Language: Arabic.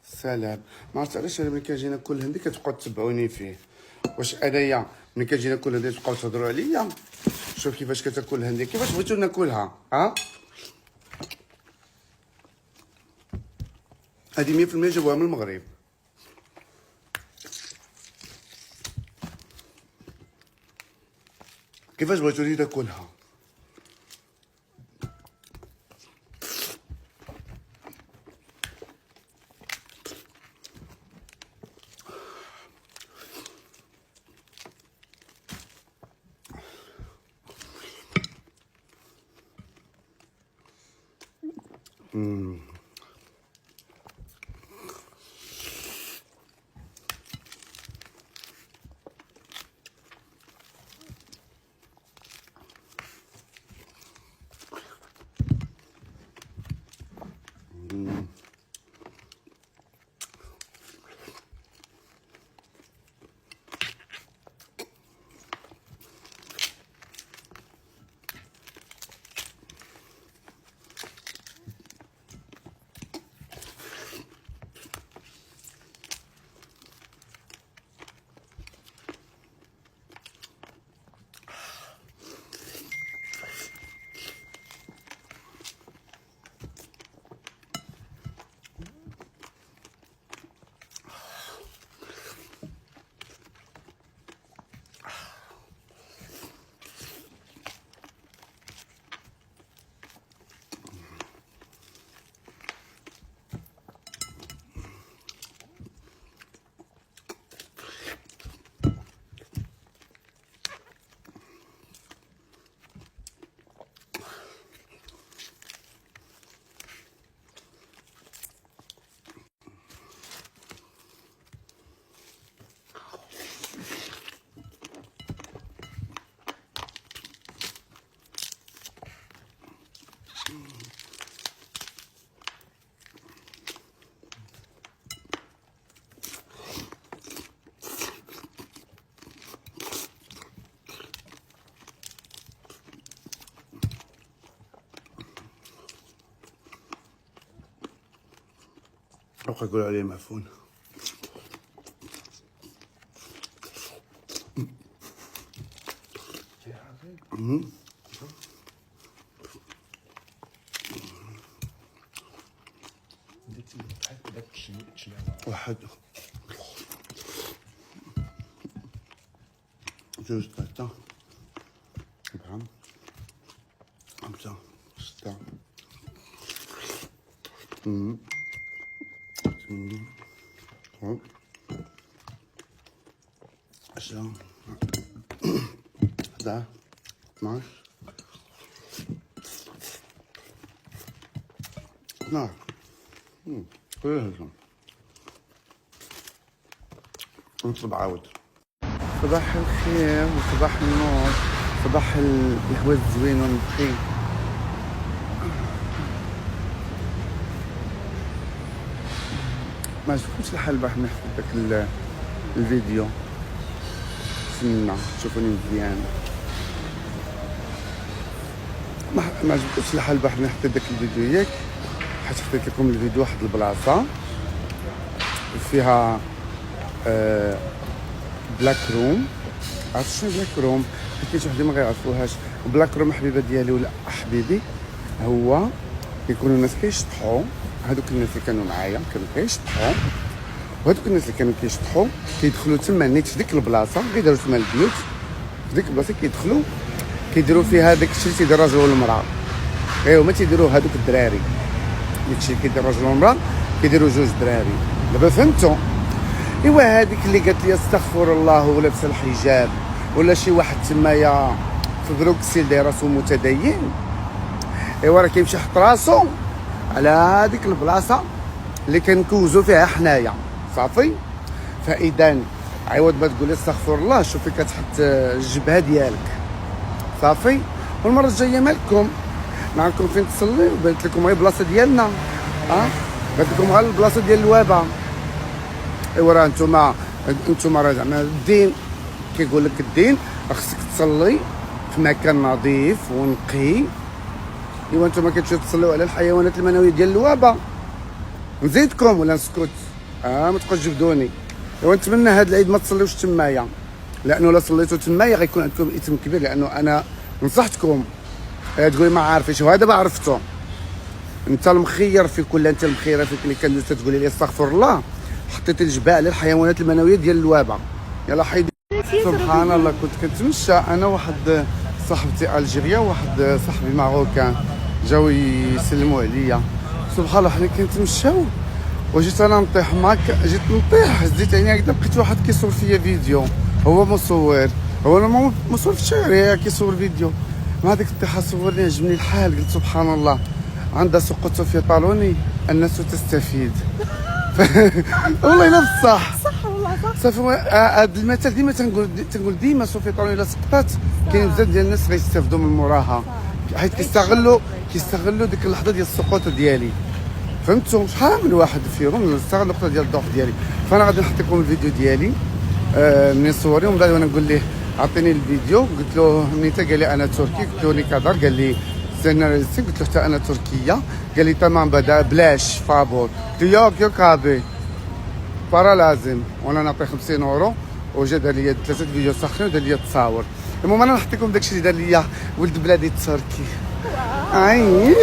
سلام. ما عرفت علاش انا ملي كنجي ناكل هندي كتبقاو تتبعوني فيه. واش انايا ملي كنجي ناكل هندي تبقاو تهضروا عليا؟ شوف كيفاش كتاكل هندي، كيفاش بغيتو ناكلها؟ ها هادي 100% جابوها من المغرب. كيفاش بغيتوني ناكلها؟ بقى يقولوا عليه معفون. واحد جوج ثلاثة أربعة خمسة ستة ثمانية عشرة 11 12 12 كلها نطلب عاود. صباح الخير وصباح النور، صباح الهواء الزوين والنقي. ما عجبكمش الحال البارح ملي حطيت داك الفيديو؟ نتمنى تشوفوني مزيان. ما عجبكمش الحال البارح ملي حطيت داك الفيديو ياك؟ حيت حطيت لكم الفيديو واحد البلاصه فيها بلاك روم. عرفت شنو بلاك روم؟ كاين شي وحدين ما كيعرفوهاش. بلاك روم حبيبه ديالي ولا حبيبي هو كيكونوا الناس كيشطحوا. هذوك الناس اللي كانوا معايا كانوا كيشطحوا، وهذوك الناس اللي كانوا كيشطحوا كيدخلوا تما نيت في ديك البلاصه، كيديروا تما البيوت في ديك البلاصه، كيدخلوا كيديروا فيها داك الشيء اللي تيدير الراجل والمراه. ايوا ما تيديروه هذوك الدراري، داكشي اللي كيدير الراجل والمراه كيديروا جوج دراري. دابا فهمتوا؟ ايوا هذيك اللي قالت لي استغفر الله ولابسه الحجاب، ولا شي واحد تمايا في بروكسل داير راسو متدين، ايوا راه كيمشي يحط راسو على هذيك البلاصه اللي كنكوزو فيها حنايا. صافي، فاذا عوض ما تقولي استغفر الله شوفي كتحط الجبهه ديالك. صافي، والمره الجايه مالكم معكم فين تصلي وبانت لكم غير البلاصه ديالنا، بانت لكم غير البلاصه ديال الوابه. ايوا راه نتوما راه زعما الدين كيقول لك الدين خصك تصلي في مكان نظيف ونقي. ايوا نتوما كتمشيو تصليو على الحيوانات المنويه ديال الوابه. نزيدكم ولا نسكت؟ ما تبقاوش تجبدوني. ونتمنى هذا العيد ما تصليوش تمايا، لانه لا صليتوا تمايا غيكون عندكم اثم كبير، لانه انا نصحتكم. تقولي ما عارفيش، وهذا ما عرفتو. انت المخير في كل، انت المخيره في اللي كان تقولي لي استغفر الله، حطيتي الجبال على الحيوانات المنويه ديال الوابه. يلا حيدي. سبحان الله، كنت كنتمشى انا واحد صاحبتي الجيريا وواحد صاحبي ماروكان جاو يسلموا عليا. سبحان الله، حنا كنتمشاو وجيت انا نطيح معاك، جيت نطيح هزيت عيني هكذا، لقيت واحد كيصور فيا فيديو. هو مصور، هو انا مصور في الشارع كيصور فيديو. مع هذيك الطيحه صورني، عجبني الحال، قلت سبحان الله، عندها سقط في طالوني الناس تستفيد. والله لا بصح صح والله صح. صافي. هذا المثل ديما تنقول ديما سوفي طالوني الا سقطات كاين بزاف ديال الناس غيستافدوا من موراها، حيت كيستغلوا ديك اللحظه ديال السقوط ديالي. فهمتوا؟ شحال من واحد فيهم نستغل النقطه ديال الضعف ديالي. فانا غادي نحط لكم الفيديو ديالي منين صوري، ومن بعد وانا نقول ليه عطيني الفيديو. قلت له منين قال لي انا تركي، قلت له نيكادار، قال لي سيناريستي، قلت له حتى انا تركيه، قال لي تمام بدا بلاش فابور، قلت له يوك كابي فرا لازم، وانا نعطي 50 اورو. وجا دار لي 3 فيديو ساخنين ودار لي تصاور. المهم انا نحط لكم داكشي اللي دار لي ولد بلادي التركي. اي